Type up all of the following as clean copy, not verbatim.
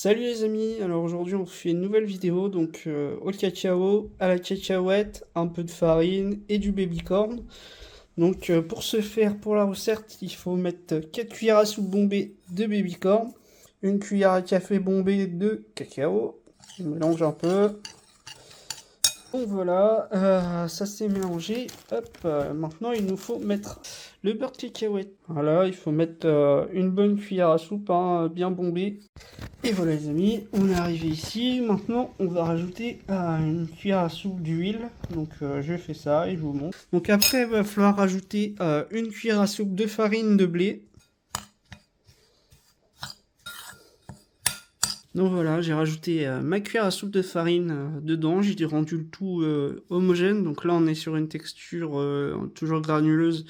Salut les amis, alors aujourd'hui on fait une nouvelle vidéo, donc au cacao, à la cacahuète, un peu de farine et du baby-corn. Donc pour ce faire, pour la recette, il faut mettre 4 cuillères à soupe bombées de baby-corn, une cuillère à café bombée de cacao, on mélange un peu. Donc voilà, ça c'est mélangé. Hop, maintenant il nous faut mettre le beurre de cacahuète. Voilà, il faut mettre une bonne cuillère à soupe, hein, bien bombée. Et voilà les amis, on est arrivé ici. Maintenant, on va rajouter une cuillère à soupe d'huile. Donc je fais ça et je vous montre. Donc après, il va falloir rajouter une cuillère à soupe de farine de blé. Donc voilà, j'ai rajouté ma cuillère à soupe de farine dedans. J'ai rendu le tout homogène. Donc là, on est sur une texture toujours granuleuse.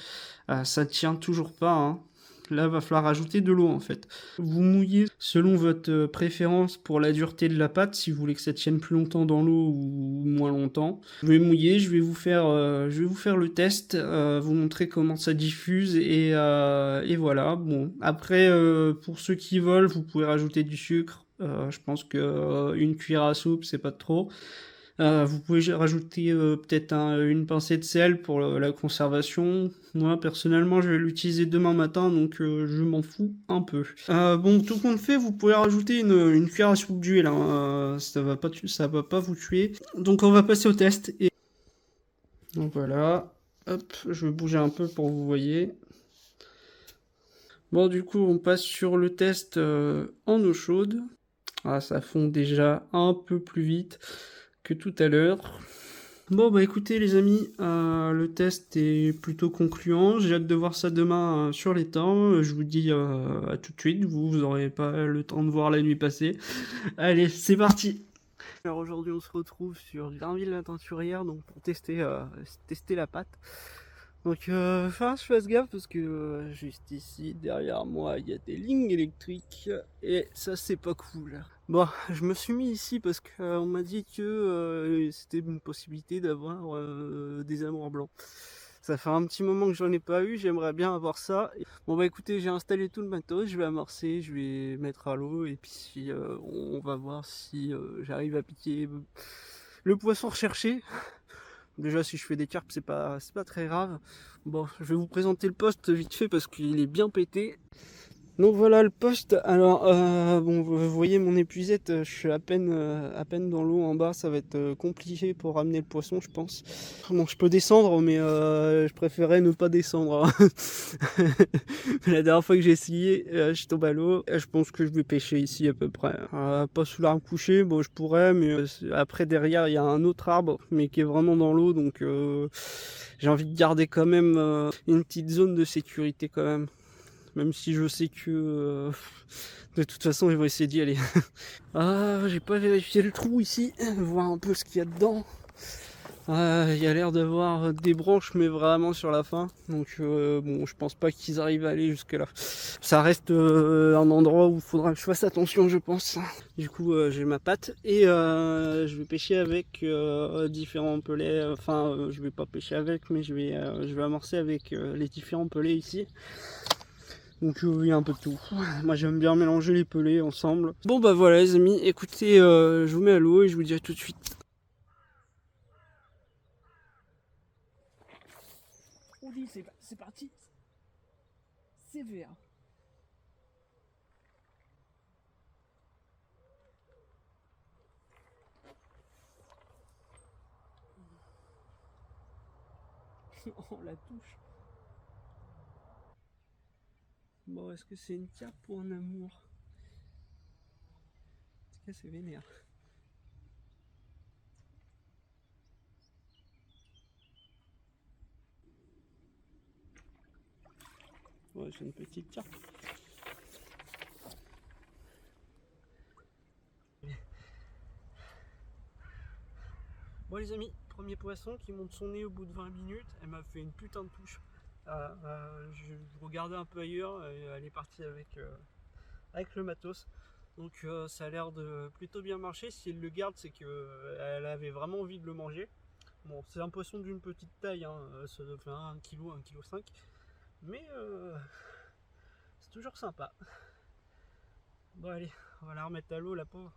Ça tient toujours pas, hein. Là, va falloir ajouter de l'eau en fait. Vous mouillez selon votre préférence pour la dureté de la pâte, si vous voulez que ça tienne plus longtemps dans l'eau ou moins longtemps. Je vais mouiller, je vais vous faire le test, vous montrer comment ça diffuse et voilà. Bon, après, pour ceux qui veulent, vous pouvez rajouter du sucre. Je pense que une cuillère à soupe, c'est pas trop. Vous pouvez rajouter peut-être une pincée de sel pour la conservation. Moi, personnellement, je vais l'utiliser demain matin, donc je m'en fous un peu. Bon, tout compte fait, vous pouvez rajouter une cuillère à soupe d'huile, hein. Ça va pas vous tuer. Donc, on va passer au test. Et donc voilà. Hop, je vais bouger un peu pour que vous voyez. Bon, du coup, on passe sur le test en eau chaude. Ah, ça fond déjà un peu plus vite que tout à l'heure. Bon bah écoutez les amis, le test est plutôt concluant, j'ai hâte de voir ça demain sur les temps, je vous dis à tout de suite, vous aurez pas le temps de voir la nuit passer. Allez, c'est parti. Alors aujourd'hui on se retrouve sur Grainville-la-Teinturière donc pour tester la pâte. Donc je fasse gaffe parce que juste ici derrière moi il y a des lignes électriques et ça c'est pas cool. Bon, je me suis mis ici parce qu'on m'a dit que c'était une possibilité d'avoir des amours blancs. Ça fait un petit moment que j'en ai pas eu, j'aimerais bien avoir ça. Bon bah écoutez, j'ai installé tout le matos, je vais amorcer, je vais mettre à l'eau et puis on va voir si j'arrive à piquer le poisson recherché. Déjà si je fais des carpes c'est pas très grave. Bon, je vais vous présenter le poste vite fait parce qu'il est bien pété. Donc voilà le poste. Alors bon, vous voyez mon épuisette, je suis à peine dans l'eau en bas, ça va être compliqué pour ramener le poisson, je pense. Bon, je peux descendre, mais je préférais ne pas descendre, hein. La dernière fois que j'ai essayé, je tombe à l'eau. Je pense que je vais pêcher ici à peu près. Pas sous l'arbre couché, bon je pourrais, mais après derrière il y a un autre arbre, mais qui est vraiment dans l'eau, donc j'ai envie de garder quand même une petite zone de sécurité quand même. Même si je sais que de toute façon ils vont essayer d'y aller. Ah, j'ai pas vérifié le trou ici, voir un peu ce qu'il y a dedans. Il y a l'air d'avoir des branches mais vraiment sur la fin. Donc bon, je pense pas qu'ils arrivent à aller jusque là. Ça reste un endroit où il faudra que je fasse attention je pense. Du coup j'ai ma patte et je vais pêcher avec différents pelets. Enfin je vais pas pêcher avec mais je vais amorcer avec les différents pelets ici. Donc il y a un peu de tout. Moi j'aime bien mélanger les pelés ensemble. Bon bah voilà les amis, écoutez, je vous mets à l'eau et je vous dis à tout de suite. On dit c'est parti. C'est vert. On la touche. Bon, est-ce que c'est une cape ou un amour? En tout cas c'est vénère. Ouais, c'est une petite carpe. Bon les amis, premier poisson qui monte son nez au bout de 20 minutes. Elle m'a fait une putain de touche. Je regardais un peu ailleurs et elle est partie avec le matos. Donc ça a l'air de plutôt bien marcher. Si elle le garde, c'est qu'elle avait vraiment envie de le manger. Bon, c'est un poisson d'une petite taille, hein, ça doit faire 1 kg, 1,5 kg. Mais c'est toujours sympa. Bon allez, on va la remettre à l'eau la pauvre.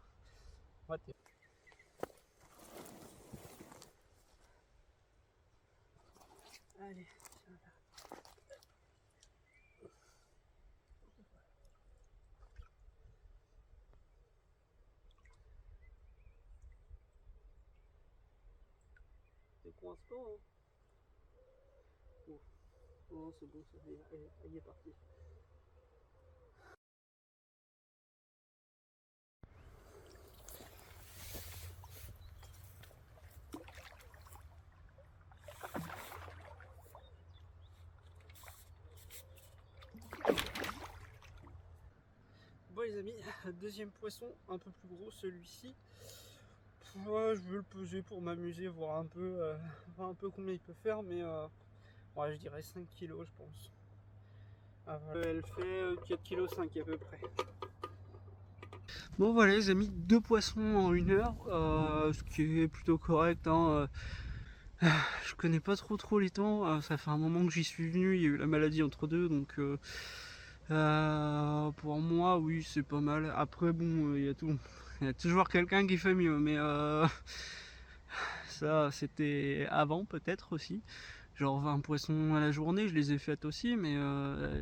Allez, tiens là. T'es coincé pas, hein? Bon, non, c'est bon, ça y est, elle y est partie. Bon les amis, deuxième poisson, un peu plus gros celui-ci. Ouais, je veux le peser pour m'amuser, voir un peu combien il peut faire, mais ouais, je dirais 5 kilos je pense. Elle fait 4,5 kg à peu près. Bon voilà les amis, 2 poissons en 1 heure, ce qui est plutôt correct, hein. Je connais pas trop les temps, ça fait un moment que j'y suis venu, il y a eu la maladie entre deux, donc pour moi oui c'est pas mal. Après bon, il y a toujours quelqu'un qui fait mieux, mais ça c'était avant peut-être aussi. Genre 20 poissons à la journée, je les ai faites aussi, mais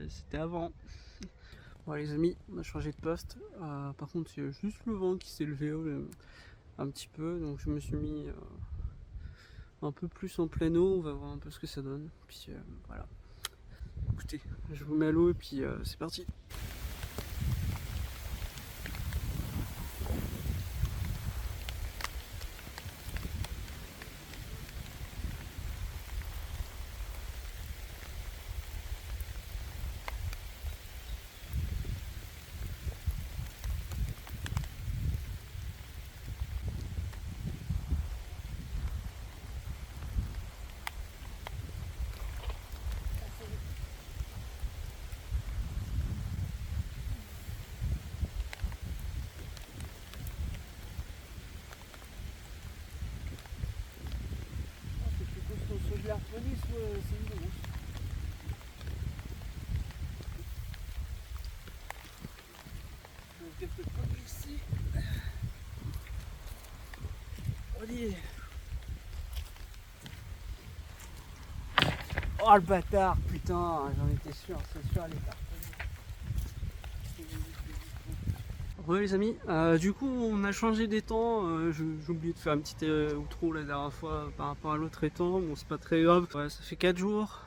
c'était avant. Bon les amis, on a changé de poste. Par contre, c'est juste le vent qui s'est levé un petit peu, donc je me suis mis un peu plus en pleine eau. On va voir un peu ce que ça donne. Puis voilà. Écoutez, je vous mets à l'eau et puis c'est parti. Soit je la reprenais, soit c'est une grosse. Donc peut-être pas ici. Allez. Oh le bâtard, putain, j'en étais sûr, c'est sûr elle est partie. Ouais les amis, du coup on a changé d'étang, j'ai oublié de faire un petit outro la dernière fois par rapport à l'autre étang, bon c'est pas très grave. Ouais, ça fait 4 jours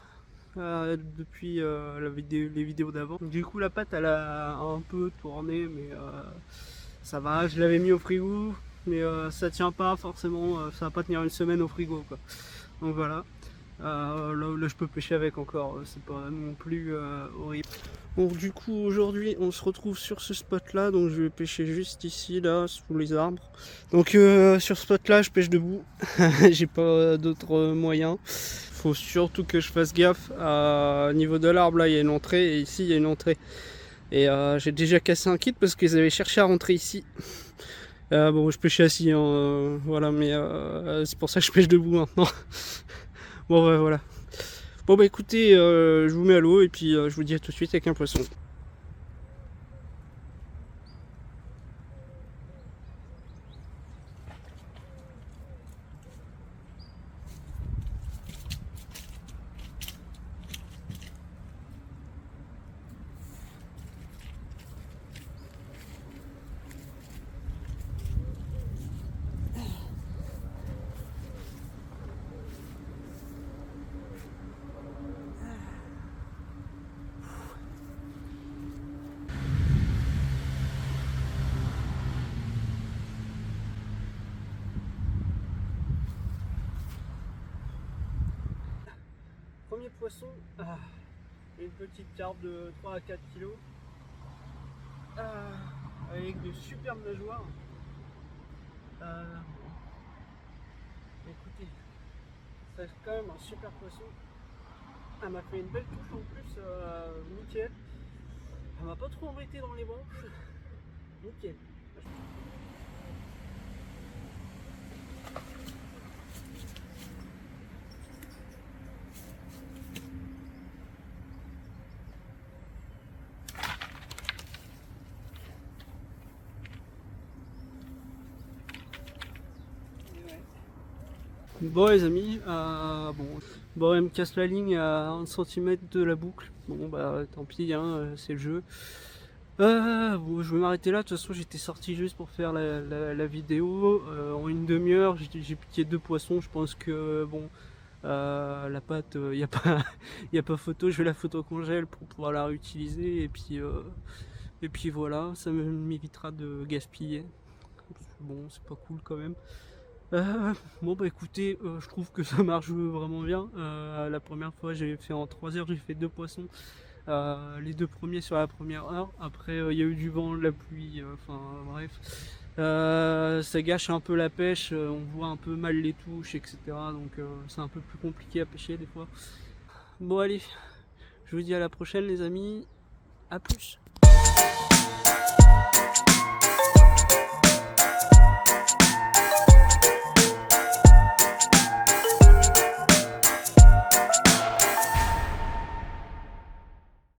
depuis les vidéos d'avant. Du coup la pâte elle a un peu tourné, mais ça va, je l'avais mis au frigo, mais ça tient pas forcément, ça va pas tenir une semaine au frigo quoi. Donc voilà. Là je peux pêcher avec encore, c'est pas non plus horrible. Donc du coup aujourd'hui on se retrouve sur ce spot là, donc je vais pêcher juste ici là sous les arbres. Donc sur ce spot là je pêche debout, j'ai pas d'autres moyens. Faut surtout que je fasse gaffe au niveau de l'arbre là, il y a une entrée et ici il y a une entrée. Et j'ai déjà cassé un kit parce qu'ils avaient cherché à rentrer ici. Bon je pêche assis, hein, voilà, mais c'est pour ça que je pêche debout maintenant. Bon ouais, voilà. Bon bah écoutez, je vous mets à l'eau et puis je vous dis à tout de suite avec un poisson. Premier poisson, une petite carpe de 3 à 4 kg avec de superbes nageoires. Écoutez, c'est quand même un super poisson. Elle m'a fait une belle touche en plus, nickel. Elle m'a pas trop embêté dans les branches, nickel. Bon les amis, bon elle me casse la ligne à 1 centimètre de la boucle. Bon bah tant pis, hein, c'est le jeu. Bon, je vais m'arrêter là. De toute façon, j'étais sorti juste pour faire la vidéo. En une demi-heure, j'ai piqué 2 poissons. Je pense que bon, la pâte, il n'y a pas, y a pas photo. Je vais la photo congèle pour pouvoir la réutiliser. Et puis voilà, ça m'évitera de gaspiller. Bon, c'est pas cool quand même. Bon bah écoutez, je trouve que ça marche vraiment bien. La première fois j'ai fait en 3 heures, j'ai fait 2 poissons. Les 2 premiers sur la première heure. Après il y a eu du vent, de la pluie, enfin bref. Ça gâche un peu la pêche, on voit un peu mal les touches, etc. Donc c'est un peu plus compliqué à pêcher des fois. Bon allez, je vous dis à la prochaine les amis, à plus.